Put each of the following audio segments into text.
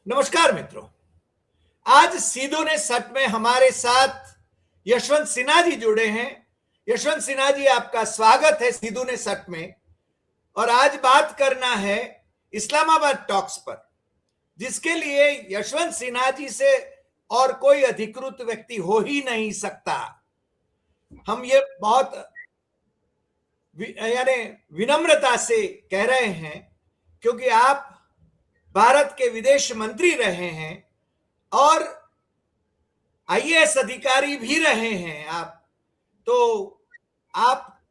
नमस्कार मित्रों। आज सीधू ने सच में हमारे साथ यशवंत सिन्हा जी जुड़े हैं। यशवंत सिन्हा जी, आपका स्वागत है सीधू ने सच में। और आज बात करना है इस्लामाबाद टॉक्स पर, जिसके लिए यशवंत सिन्हा जी से और कोई अधिकृत व्यक्ति हो ही नहीं सकता। हम ये बहुत यानी विनम्रता से कह रहे हैं, क्योंकि आप भारत के विदेश मंत्री रहे हैं और आईएएस अधिकारी भी रहे हैं आप। तो आप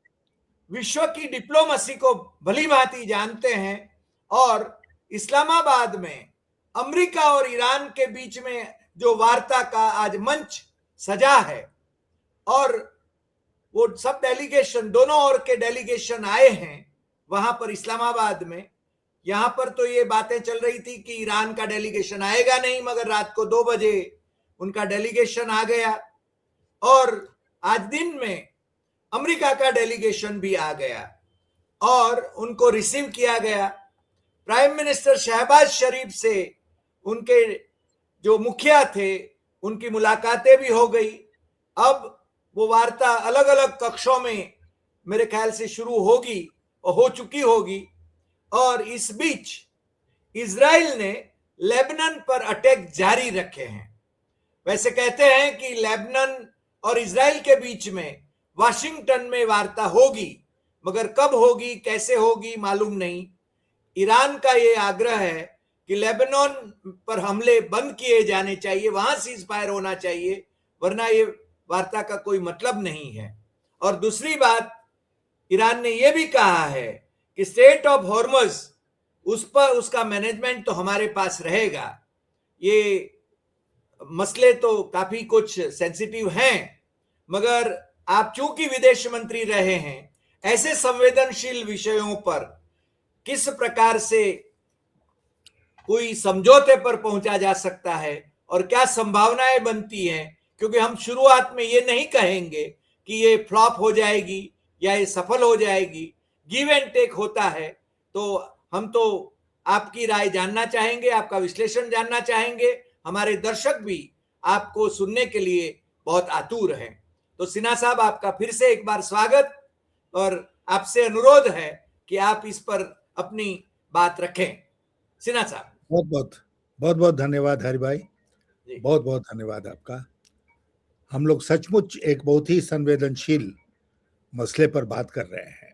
विश्व की डिप्लोमेसी को भली भांति जानते हैं। और इस्लामाबाद में अमेरिका और ईरान के बीच में जो वार्ता का आज मंच सजा है, और वो सब डेलीगेशन, दोनों ओर के डेलीगेशन आए हैं वहां पर इस्लामाबाद में। यहां पर तो ये बातें चल रही थी कि ईरान का डेलीगेशन आएगा नहीं, मगर रात को 2 बजे उनका डेलीगेशन आ गया। और आज दिन में अमेरिका का डेलीगेशन भी आ गया और उनको रिसीव किया गया। प्राइम मिनिस्टर शहबाज शरीफ से उनके जो मुखिया थे, उनकी मुलाकातें भी हो गई। अब वो वार्ता अलग अलग कक्षों में मेरे ख्याल से शुरू होगी और हो चुकी होगी। और इस बीच इजराइल ने लेबनान पर अटैक जारी रखे हैं। वैसे कहते हैं कि लेबनान और इजराइल के बीच में वाशिंगटन में वार्ता होगी, मगर कब होगी, कैसे होगी, मालूम नहीं। ईरान का ये आग्रह है कि लेबनान पर हमले बंद किए जाने चाहिए, वहां सीज फायर होना चाहिए, वरना ये वार्ता का कोई मतलब नहीं है। और दूसरी बात, ईरान ने यह भी कहा है कि स्ट्रेट ऑफ हॉर्मज, उस पर उसका मैनेजमेंट तो हमारे पास रहेगा। ये मसले तो काफी कुछ सेंसिटिव हैं, मगर आप चूंकि विदेश मंत्री रहे हैं, ऐसे संवेदनशील विषयों पर किस प्रकार से कोई समझौते पर पहुंचा जा सकता है और क्या संभावनाएं बनती हैं, क्योंकि हम शुरुआत में ये नहीं कहेंगे कि ये फ्लॉप हो जाएगी या ये सफल हो जाएगी। गिव एंड टेक होता है। तो हम तो आपकी राय जानना चाहेंगे, आपका विश्लेषण जानना चाहेंगे। हमारे दर्शक भी आपको सुनने के लिए बहुत आतुर हैं। तो सिन्हा साहब, आपका फिर से एक बार स्वागत, और आपसे अनुरोध है कि आप इस पर अपनी बात रखें। सिन्हा साहब। बहुत बहुत धन्यवाद हरि भाई, जी। बहुत बहुत धन्यवाद आपका। हम लोग सचमुच एक बहुत ही संवेदनशील मसले पर बात कर रहे हैं।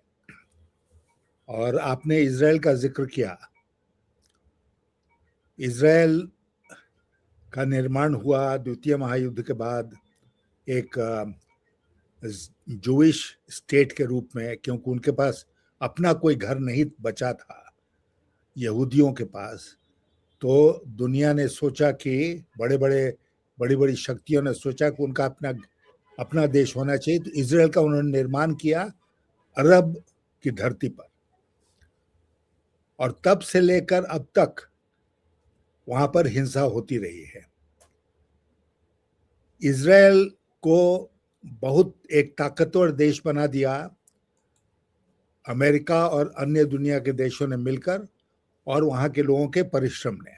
और आपने इजराइल का जिक्र किया। इजराइल का निर्माण हुआ द्वितीय महायुद्ध के बाद एक जूइश स्टेट के रूप में, क्योंकि उनके पास अपना कोई घर नहीं बचा था यहूदियों के पास। तो दुनिया ने सोचा कि बड़ी बड़ी शक्तियों ने सोचा कि उनका अपना देश होना चाहिए। तो इजराइल का उन्होंने निर्माण किया अरब की धरती पर, और तब से लेकर अब तक वहां पर हिंसा होती रही है। इजराइल को बहुत एक ताकतवर देश बना दिया अमेरिका और अन्य दुनिया के देशों ने मिलकर, और वहां के लोगों के परिश्रम ने।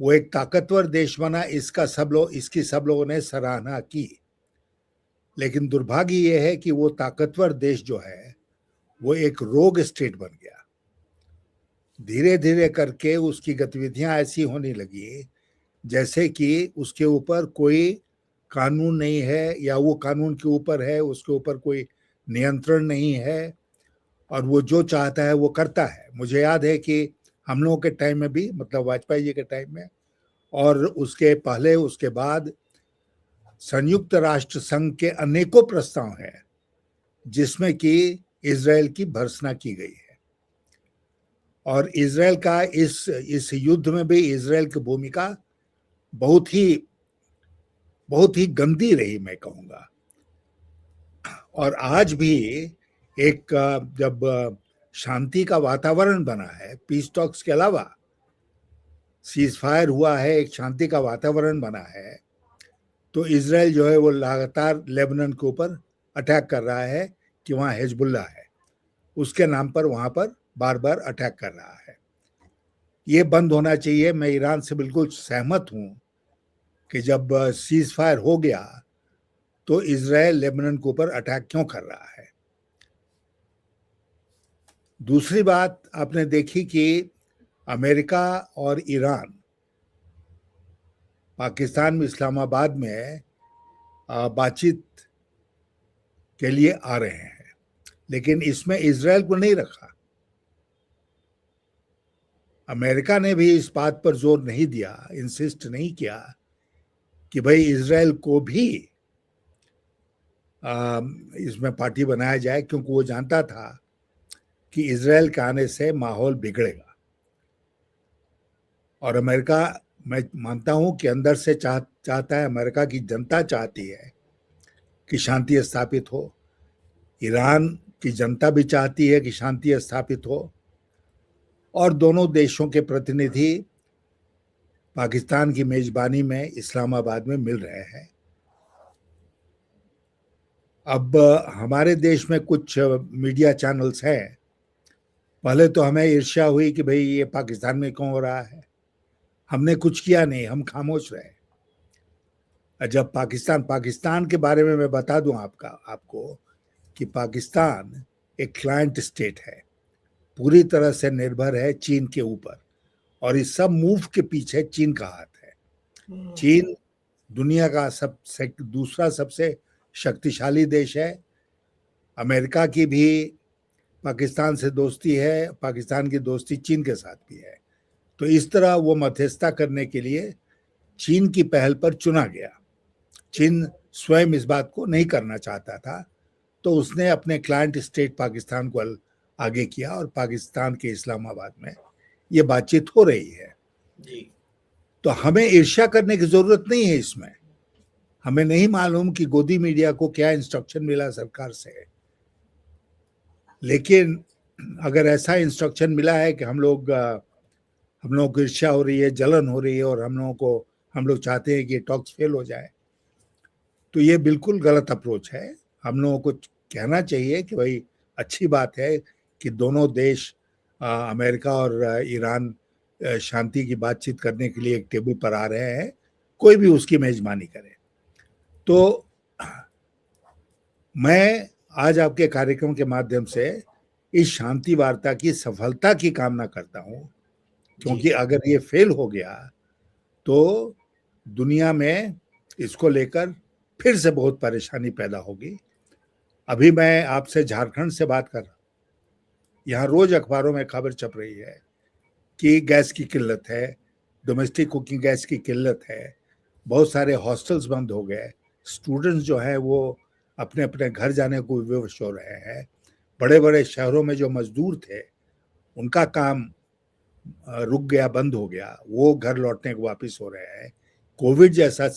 वो एक ताकतवर देश बना, इसकी सब लोगों ने सराहना की। लेकिन दुर्भाग्य ये है कि वो ताकतवर देश जो है वो एक रोग स्टेट बन गया। धीरे धीरे करके उसकी गतिविधियां ऐसी होने लगी जैसे कि उसके ऊपर कोई कानून नहीं है, या वो कानून के ऊपर है, उसके ऊपर कोई नियंत्रण नहीं है, और वो जो चाहता है वो करता है। मुझे याद है कि हम लोगों के टाइम में भी, मतलब वाजपेयी जी के टाइम में और उसके पहले उसके बाद, संयुक्त राष्ट्र संघ के अनेकों प्रस्ताव हैं जिसमें कि इजराइल की भर्त्सना की गई है। और इजराइल का इस युद्ध में भी इजराइल की भूमिका बहुत ही गंदी रही, मैं कहूँगा। और आज भी एक जब शांति का वातावरण बना है, पीस टॉक्स के अलावा सीज फायर हुआ है, एक शांति का वातावरण बना है, तो इजराइल जो है वो लगातार लेबनान के ऊपर अटैक कर रहा है कि वहाँ हिजबुल्लाह है, उसके नाम पर वहाँ पर बार बार अटैक कर रहा है। ये बंद होना चाहिए। मैं ईरान से बिल्कुल सहमत हूं कि जब सीज फायर हो गया तो इजराइल लेबनान के ऊपर अटैक क्यों कर रहा है। दूसरी बात आपने देखी कि अमेरिका और ईरान पाकिस्तान में इस्लामाबाद में बातचीत के लिए आ रहे हैं, लेकिन इसमें इजराइल को नहीं रखा। अमेरिका ने भी इस बात पर जोर नहीं दिया, इंसिस्ट नहीं किया कि भाई इजराइल को भी इसमें पार्टी बनाया जाए, क्योंकि वो जानता था कि इजराइल के आने से माहौल बिगड़ेगा। और अमेरिका, मैं मानता हूं कि अंदर से चाहता है, अमेरिका की जनता चाहती है कि शांति स्थापित हो, ईरान की जनता भी चाहती है कि शांति स्थापित हो, और दोनों देशों के प्रतिनिधि पाकिस्तान की मेजबानी में इस्लामाबाद में मिल रहे हैं। अब हमारे देश में कुछ मीडिया चैनल्स हैं, पहले तो हमें ईर्ष्या हुई कि भाई ये पाकिस्तान में क्यों हो रहा है, हमने कुछ किया नहीं, हम खामोश रहे। जब पाकिस्तान के बारे में मैं बता दूं आपको कि पाकिस्तान एक क्लाइंट स्टेट है, पूरी तरह से निर्भर है चीन के ऊपर, और इस सब मूव के पीछे चीन का हाथ है। चीन दुनिया का दूसरा सबसे शक्तिशाली देश है। अमेरिका की भी पाकिस्तान से दोस्ती है, पाकिस्तान की दोस्ती चीन के साथ भी है। तो इस तरह वो मध्यस्थता करने के लिए चीन की पहल पर चुना गया। चीन स्वयं इस बात को नहीं करना चाहता था, तो उसने अपने क्लाइंट स्टेट पाकिस्तान को आगे किया, और पाकिस्तान के इस्लामाबाद में ये बातचीत हो रही है जी। तो हमें ईर्ष्या करने की जरूरत नहीं है इसमें। हमें नहीं मालूम कि गोदी मीडिया को क्या इंस्ट्रक्शन मिला सरकार से, लेकिन अगर ऐसा इंस्ट्रक्शन मिला है कि हम लोगों को ईर्ष्या हो रही है, जलन हो रही है, और हम लोग चाहते हैं कि टॉक्स फेल हो जाए, तो ये बिल्कुल गलत अप्रोच है। हम लोगों को कहना चाहिए कि भाई अच्छी बात है कि दोनों देश अमेरिका और ईरान शांति की बातचीत करने के लिए एक टेबल पर आ रहे हैं, कोई भी उसकी मेजबानी करे। तो मैं आज आपके कार्यक्रम के माध्यम से इस शांति वार्ता की सफलता की कामना करता हूं, क्योंकि अगर ये फेल हो गया तो दुनिया में इसको लेकर फिर से बहुत परेशानी पैदा होगी। अभी मैं आपसे झारखंड से बात कर रहा हूं, यहाँ रोज अखबारों में खबर छप रही है कि गैस की किल्लत है, डोमेस्टिक कुकिंग गैस की किल्लत है, बहुत सारे हॉस्टल्स बंद हो गए, स्टूडेंट्स जो हैं वो अपने अपने घर जाने को विवश हो रहे हैं, बड़े बड़े शहरों में जो मजदूर थे उनका काम रुक गया, बंद हो गया, वो घर लौटने को वापस हो रहे हैं। कोविड जैसा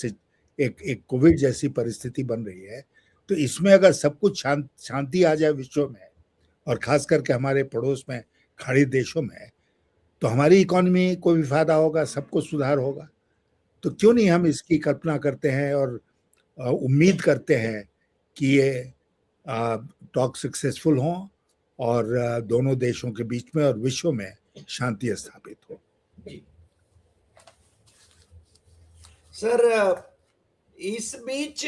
एक कोविड जैसी परिस्थिति बन रही है। तो इसमें अगर सब कुछ शांति आ जाए विश्व में, और खास करके हमारे पड़ोस में खाड़ी देशों में, तो हमारी इकोनॉमी को भी फायदा होगा, सबको सुधार होगा। तो क्यों नहीं हम इसकी कल्पना करते हैं और उम्मीद करते हैं कि ये टॉक सक्सेसफुल हों और दोनों देशों के बीच में और विश्व में शांति स्थापित हो। सर, इस बीच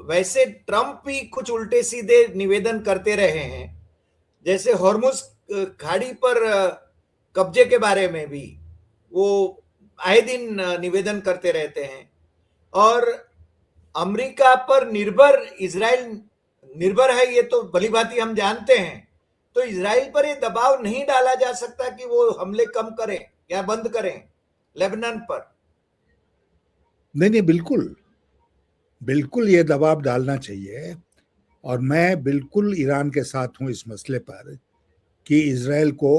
वैसे ट्रम्प भी कुछ उल्टे सीधे निवेदन करते रहे हैं, जैसे हॉर्मुज खाड़ी पर कब्जे के बारे में भी वो आए दिन निवेदन करते रहते हैं, और अमेरिका पर इजराइल निर्भर है, ये तो भली भांति हम जानते हैं। तो इजराइल पर ये दबाव नहीं डाला जा सकता कि वो हमले कम करें या बंद करें लेबनान पर? नहीं, बिल्कुल ये दबाव डालना चाहिए, और मैं बिल्कुल ईरान के साथ हूं इस मसले पर कि इजराइल को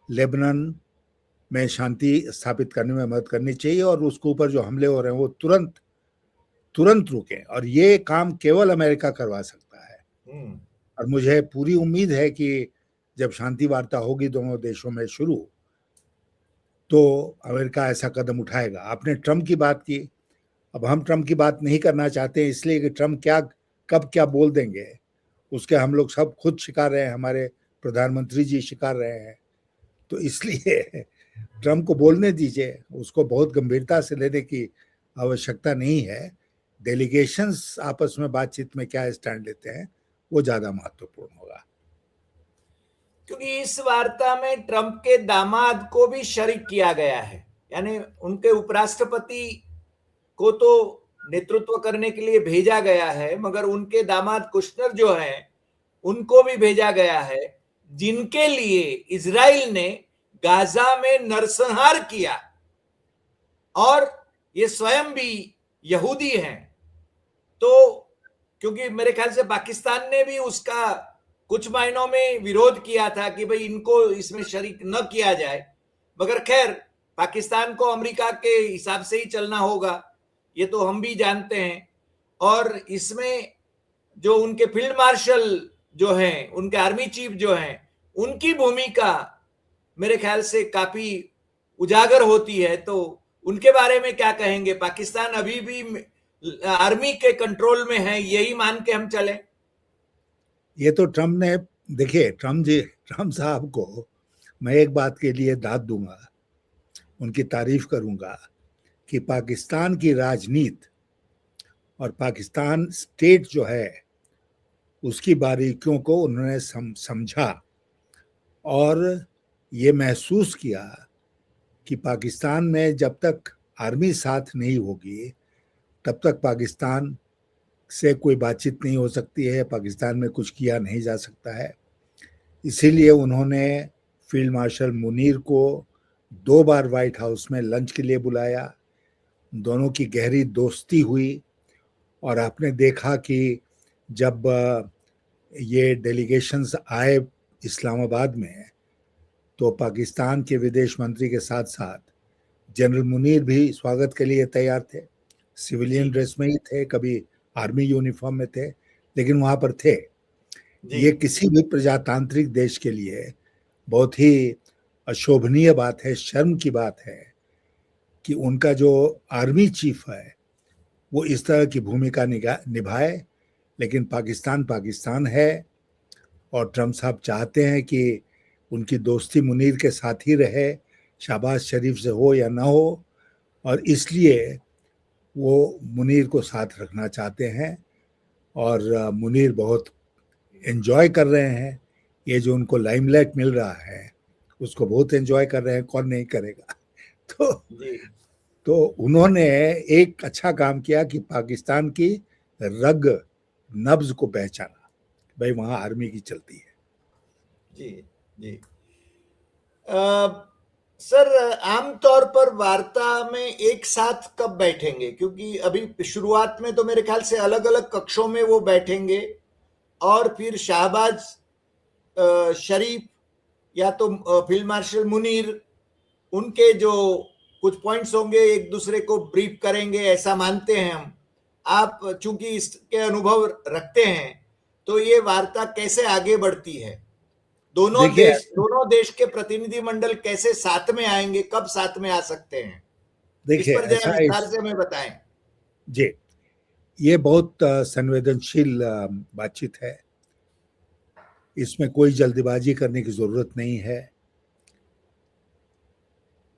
लेबनान में शांति स्थापित करने में मदद करनी चाहिए, और उसके ऊपर जो हमले हो रहे हैं वो तुरंत रुकें, और ये काम केवल अमेरिका करवा सकता है। और मुझे पूरी उम्मीद है कि जब शांति वार्ता होगी दोनों देशों में शुरू, तो अमेरिका ऐसा कदम उठाएगा। आपने ट्रम्प की बात की, अब हम ट्रम्प की बात नहीं करना चाहते, इसलिए कि ट्रम्प कब क्या बोल देंगे उसके हम लोग सब खुद शिकार रहे हैं, हमारे प्रधानमंत्री जी शिकार रहे हैं। तो इसलिए ट्रम्प को बोलने दीजिए, उसको बहुत गंभीरता से लेने की आवश्यकता नहीं है। डेलीगेशंस आपस में बातचीत में क्या स्टैंड लेते हैं वो ज्यादा महत्वपूर्ण होगा। क्योंकि इस वार्ता में ट्रंप के दामाद को भी शरीक किया गया है, यानी उनके उपराष्ट्रपति को तो नेतृत्व करने के लिए भेजा गया है, मगर उनके दामाद कुशनर जो है उनको भी भेजा गया है, जिनके लिए इजराइल ने गाजा में नरसंहार किया, और ये स्वयं भी यहूदी हैं। तो क्योंकि मेरे ख्याल से पाकिस्तान ने भी उसका कुछ महीनों में विरोध किया था कि भाई इनको इसमें शरीक न किया जाए, मगर खैर पाकिस्तान को अमेरिका के हिसाब से ही चलना होगा, ये तो हम भी जानते हैं। और इसमें जो उनके फील्ड मार्शल जो हैं, उनके आर्मी चीफ जो हैं, उनकी भूमिका मेरे ख्याल से काफी उजागर होती है। तो उनके बारे में क्या कहेंगे? पाकिस्तान अभी भी आर्मी के कंट्रोल में है, यही मान के हम चले? ये तो ट्रम्प ने, देखिए ट्रम्प साहब को मैं एक बात के लिए दाद दूंगा, उनकी तारीफ करूंगा कि पाकिस्तान की राजनीति और पाकिस्तान स्टेट जो है उसकी बारीकियों को उन्होंने समझा और ये महसूस किया कि पाकिस्तान में जब तक आर्मी साथ नहीं होगी तब तक पाकिस्तान से कोई बातचीत नहीं हो सकती है, पाकिस्तान में कुछ किया नहीं जा सकता है। इसीलिए उन्होंने फील्ड मार्शल मुनीर को 2 बार व्हाइट हाउस में लंच के लिए बुलाया, दोनों की गहरी दोस्ती हुई। और आपने देखा कि जब ये डेलीगेशंस आए इस्लामाबाद में तो पाकिस्तान के विदेश मंत्री के साथ साथ जनरल मुनीर भी स्वागत के लिए तैयार थे, सिविलियन ड्रेस में ही थे, कभी आर्मी यूनिफॉर्म में थे, लेकिन वहां पर थे। ये किसी भी प्रजातांत्रिक देश के लिए बहुत ही अशोभनीय बात है, शर्म की बात है कि उनका जो आर्मी चीफ है वो इस तरह की भूमिका निभाए। लेकिन पाकिस्तान है और ट्रम्प साहब चाहते हैं कि उनकी दोस्ती मुनीर के साथ ही रहे, शहबाज शरीफ से हो या ना हो, और इसलिए वो मुनीर को साथ रखना चाहते हैं। और मुनीर बहुत एंजॉय कर रहे हैं, ये जो उनको लाइमलाइट मिल रहा है उसको बहुत एंजॉय कर रहे हैं, कौन नहीं करेगा। तो उन्होंने एक अच्छा काम किया कि पाकिस्तान की रग नब्ज को पहचाना, भाई वहां आर्मी की चलती है। जी सर, आमतौर पर वार्ता में एक साथ कब बैठेंगे? क्योंकि अभी शुरुआत में तो मेरे ख्याल से अलग अलग कक्षों में वो बैठेंगे, और फिर शहबाज शरीफ या तो फील्ड मार्शल मुनीर, उनके जो कुछ पॉइंट्स होंगे एक दूसरे को ब्रीफ करेंगे, ऐसा मानते हैं हम। आप चूंकि इसके अनुभव रखते हैं, तो ये वार्ता कैसे आगे बढ़ती है? दोनों देश के प्रतिनिधिमंडल कैसे साथ में आएंगे, कब साथ में आ सकते हैं? इस पर जरा विस्तार से हमें बताएं। जी, ये बहुत संवेदनशील बातचीत है, इसमें कोई जल्दबाजी करने की जरूरत नहीं है।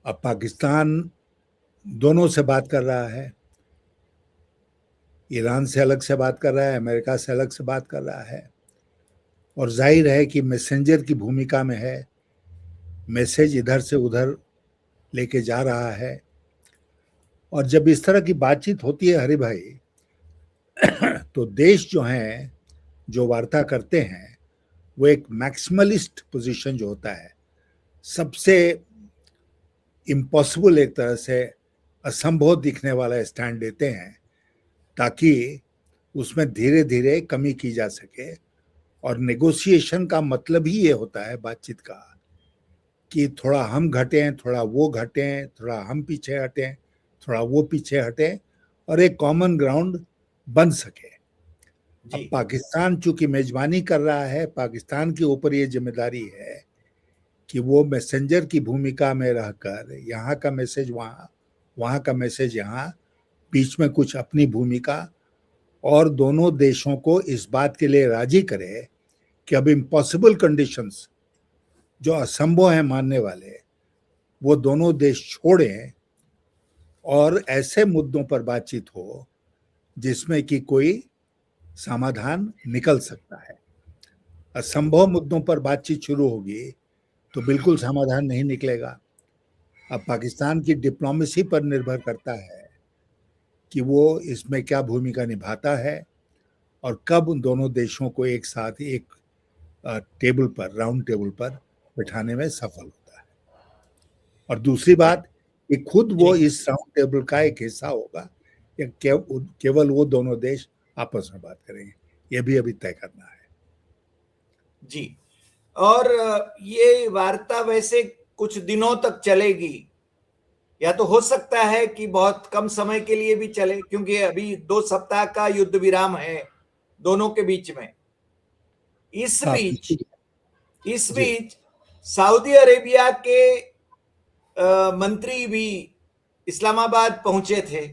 अब पाकिस्तान दोनों से बात कर रहा है, ईरान से अलग से बात कर रहा है, अमेरिका से अलग से बात कर रहा है, और जाहिर है कि मैसेंजर की भूमिका में है, मैसेज इधर से उधर लेके जा रहा है। और जब इस तरह की बातचीत होती है हरि भाई, तो देश जो हैं, जो वार्ता करते हैं, वो एक मैक्सिमलिस्ट पोजीशन जो होता है, सबसे इम्पॉसिबल, एक तरह से असंभव दिखने वाला स्टैंड लेते हैं ताकि उसमें धीरे धीरे कमी की जा सके। और नेगोशिएशन का मतलब ही ये होता है बातचीत का कि थोड़ा हम घटें, थोड़ा वो घटें, थोड़ा हम पीछे हटें, थोड़ा वो पीछे हटें, और एक कॉमन ग्राउंड बन सके। अब पाकिस्तान चूंकि मेजबानी कर रहा है, पाकिस्तान के ऊपर ये जिम्मेदारी है कि वो मैसेंजर की भूमिका में रहकर यहाँ का मैसेज वहाँ, वहाँ का मैसेज यहाँ, बीच में कुछ अपनी भूमिका, और दोनों देशों को इस बात के लिए राजी करे कि अब इम्पॉसिबल कंडीशंस जो असंभव हैं मानने वाले, वो दोनों देश छोड़ें और ऐसे मुद्दों पर बातचीत हो जिसमें कि कोई समाधान निकल सकता है। असंभव मुद्दों पर बातचीत शुरू होगी तो बिल्कुल समाधान नहीं निकलेगा। अब पाकिस्तान की डिप्लोमेसी पर निर्भर करता है कि वो इसमें क्या भूमिका निभाता है और कब उन दोनों देशों को एक साथ एक टेबल पर, राउंड टेबल पर बिठाने में सफल होता है। और दूसरी बात कि खुद वो इस राउंड टेबल का एक हिस्सा होगा या केवल वो दोनों देश आपस में बात करेंगे, ये भी अभी तय करना है। जी, और ये वार्ता वैसे कुछ दिनों तक चलेगी या तो हो सकता है कि बहुत कम समय के लिए भी चले, क्योंकि अभी 2 सप्ताह का युद्ध विराम है दोनों के बीच में। इस बीच सऊदी अरेबिया के मंत्री भी इस्लामाबाद पहुंचे थे।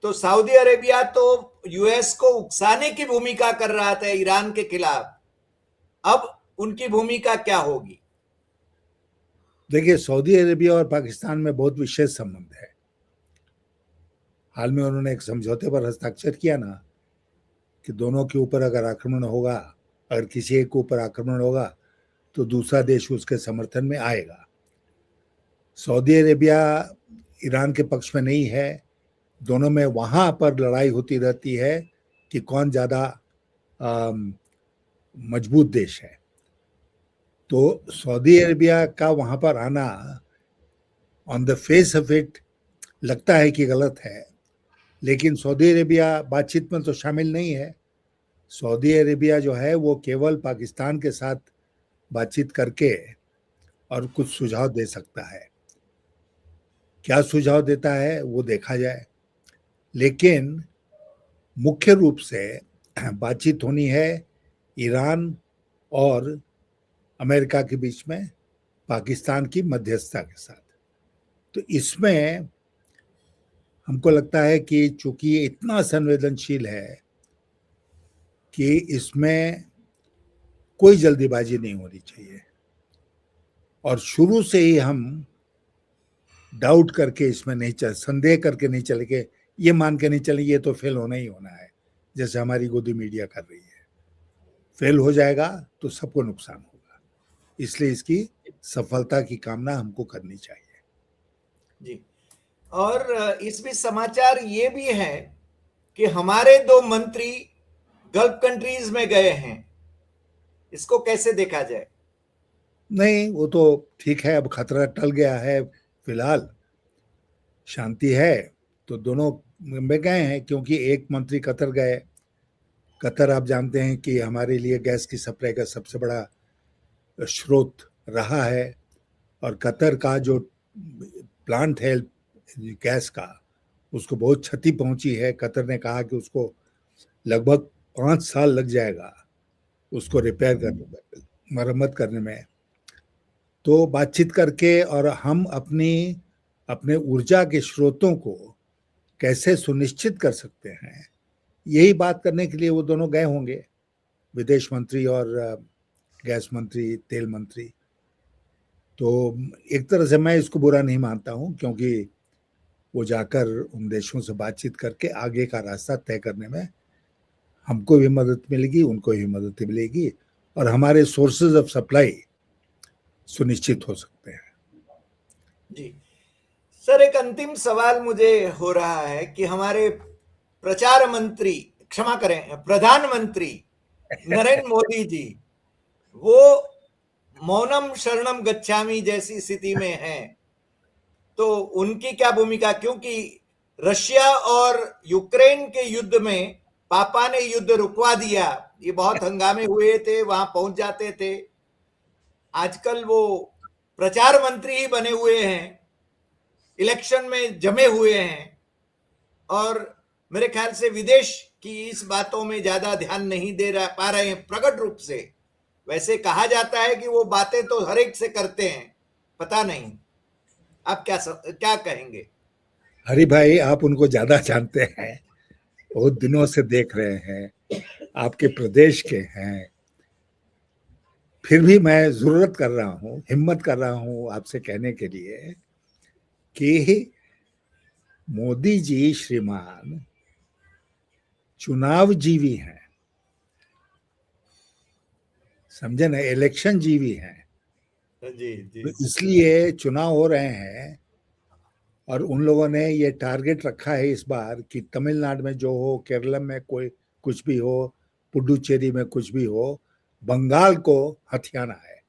तो सऊदी अरेबिया तो यूएस को उकसाने की भूमिका कर रहा था ईरान के खिलाफ, अब उनकी भूमिका क्या होगी? देखिए, सऊदी अरेबिया और पाकिस्तान में बहुत विशेष संबंध है। हाल में उन्होंने एक समझौते पर हस्ताक्षर किया ना कि दोनों के ऊपर अगर आक्रमण होगा, अगर किसी एक के ऊपर आक्रमण होगा तो दूसरा देश उसके समर्थन में आएगा। सऊदी अरेबिया ईरान के पक्ष में नहीं है, दोनों में वहां पर लड़ाई होती रहती है कि कौन ज्यादा मजबूत देश है। तो सऊदी अरेबिया का वहां पर आना on the face of it लगता है कि गलत है, लेकिन सऊदी अरेबिया बातचीत में तो शामिल नहीं है। सऊदी अरेबिया जो है वो केवल पाकिस्तान के साथ बातचीत करके और कुछ सुझाव दे सकता है। क्या सुझाव देता है वो देखा जाए, लेकिन मुख्य रूप से बातचीत होनी है ईरान और अमेरिका के बीच में पाकिस्तान की मध्यस्थता के साथ। तो इसमें हमको लगता है कि चूंकि ये इतना संवेदनशील है कि इसमें कोई जल्दीबाजी नहीं होनी चाहिए और शुरू से ही हम डाउट करके इसमें नहीं चल, संदेह करके नहीं चलेंगे, ये मान के नहीं चलेंगे ये तो फेल होना ही होना है, जैसे हमारी गोदी मीडिया कर रही है। फेल हो जाएगा तो सबको नुकसान होगा, इसलिए इसकी सफलता की कामना हमको करनी चाहिए। जी, और इस बीच समाचार ये भी है कि हमारे 2 मंत्री गल्फ कंट्रीज में गए हैं, इसको कैसे देखा जाए? नहीं, वो तो ठीक है, अब खतरा टल गया है, फिलहाल शांति है, तो दोनों में गए हैं। क्योंकि एक मंत्री कतर गए। कतर आप जानते हैं कि हमारे लिए गैस की सप्लाई का सबसे बड़ा स्रोत रहा है, और कतर का जो प्लांट है गैस का, उसको बहुत क्षति पहुंची है। कतर ने कहा कि उसको लगभग 5 साल लग जाएगा उसको रिपेयर करने में, मरम्मत करने में। तो बातचीत करके और हम अपने ऊर्जा के स्रोतों को कैसे सुनिश्चित कर सकते हैं, यही बात करने के लिए वो दोनों गए होंगे, विदेश मंत्री और गैस मंत्री, तेल मंत्री। तो एक तरह से मैं इसको बुरा नहीं मानता हूं, क्योंकि वो जाकर उन देशों से बातचीत करके आगे का रास्ता तय करने में हमको भी मदद मिलेगी, उनको भी मदद मिलेगी, और हमारे सोर्सेज ऑफ सप्लाई सुनिश्चित हो सकते हैं। जी सर, एक अंतिम सवाल मुझे हो रहा है कि हमारे प्रचार मंत्री, क्षमा करें, प्रधानमंत्री नरेंद्र मोदी जी, वो मौनम शरणम गच्छामि जैसी स्थिति में हैं, तो उनकी क्या भूमिका? क्योंकि रशिया और यूक्रेन के युद्ध में पापा ने युद्ध रुकवा दिया, ये बहुत हंगामे हुए थे, वहां पहुंच जाते थे। आजकल वो प्रचार मंत्री ही बने हुए हैं, इलेक्शन में जमे हुए हैं, और मेरे ख्याल से विदेश की इस बातों में ज्यादा ध्यान नहीं दे पा रहे हैं प्रकट रूप से। वैसे कहा जाता है कि वो बातें तो हर एक से करते हैं, पता नहीं आप क्या कहेंगे? हरि भाई, आप उनको ज्यादा जानते हैं, बहुत दिनों से देख रहे हैं, आपके प्रदेश के हैं। फिर भी मैं जरूरत कर रहा हूं, हिम्मत कर रहा हूं आपसे कहने के लिए कि मोदी जी श्रीमान चुनाव जीवी हैं, समझे ना, इलेक्शन जीवी हैं। जी जी। तो इसलिए चुनाव हो रहे हैं और उन लोगों ने ये टारगेट रखा है इस बार कि तमिलनाडु में जो हो, केरल में कोई कुछ भी हो, पुडुचेरी में कुछ भी हो, बंगाल को हथियाना है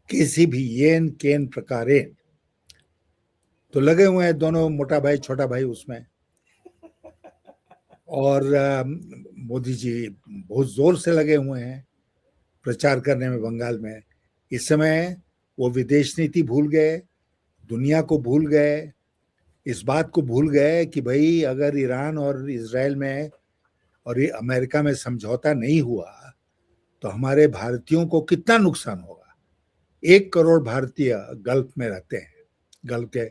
किसी भी येन केन प्रकारेण। तो लगे हुए हैं दोनों, मोटा भाई छोटा भाई उसमें। और मोदी जी बहुत जोर से लगे हुए हैं प्रचार करने में बंगाल में। इस समय वो विदेश नीति भूल गए, दुनिया को भूल गए, इस बात को भूल गए कि भाई अगर ईरान और इजराइल में और ये अमेरिका में समझौता नहीं हुआ तो हमारे भारतीयों को कितना नुकसान होगा। 1 करोड़ भारतीय गल्फ में रहते हैं, गल्फ के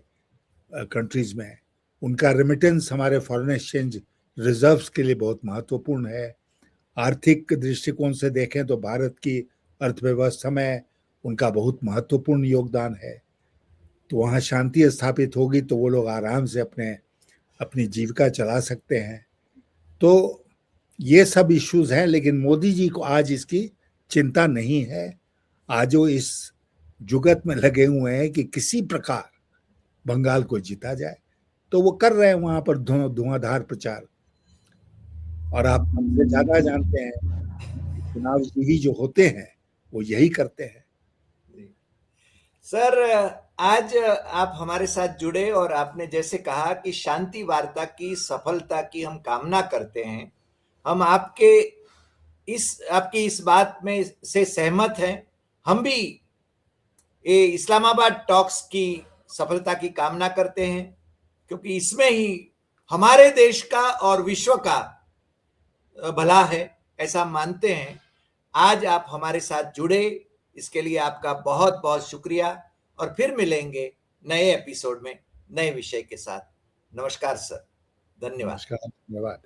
कंट्रीज में। उनका रेमिटेंस हमारे फॉरेन एक्सचेंज रिजर्व्स के लिए बहुत महत्वपूर्ण है। आर्थिक दृष्टिकोण से देखें तो भारत की अर्थव्यवस्था में उनका बहुत महत्वपूर्ण योगदान है। तो वहाँ शांति स्थापित होगी तो वो लोग आराम से अपनी जीविका चला सकते हैं। तो ये सब इश्यूज हैं, लेकिन मोदी जी को आज इसकी चिंता नहीं है। आज वो इस जुगत में लगे हुए हैं कि किसी प्रकार बंगाल को जीता जाए। तो वो कर रहे हैं वहां पर धुआंधार प्रचार। और आप हमसे ज्यादा जानते हैं चुनाव जीवी जो होते हैं वो यही करते हैं। सर, आज आप हमारे साथ जुड़े और आपने जैसे कहा कि शांति वार्ता की सफलता की हम कामना करते हैं। हम आपकी इस बात में से सहमत हैं। हम भी ये इस्लामाबाद टॉक्स की सफलता की कामना करते हैं, क्योंकि इसमें ही हमारे देश का और विश्व का भला है, ऐसा मानते हैं। आज आप हमारे साथ जुड़े, इसके लिए आपका बहुत बहुत शुक्रिया। और फिर मिलेंगे नए एपिसोड में नए विषय के साथ। नमस्कार सर, धन्यवाद। नमस्कार, धन्यवाद।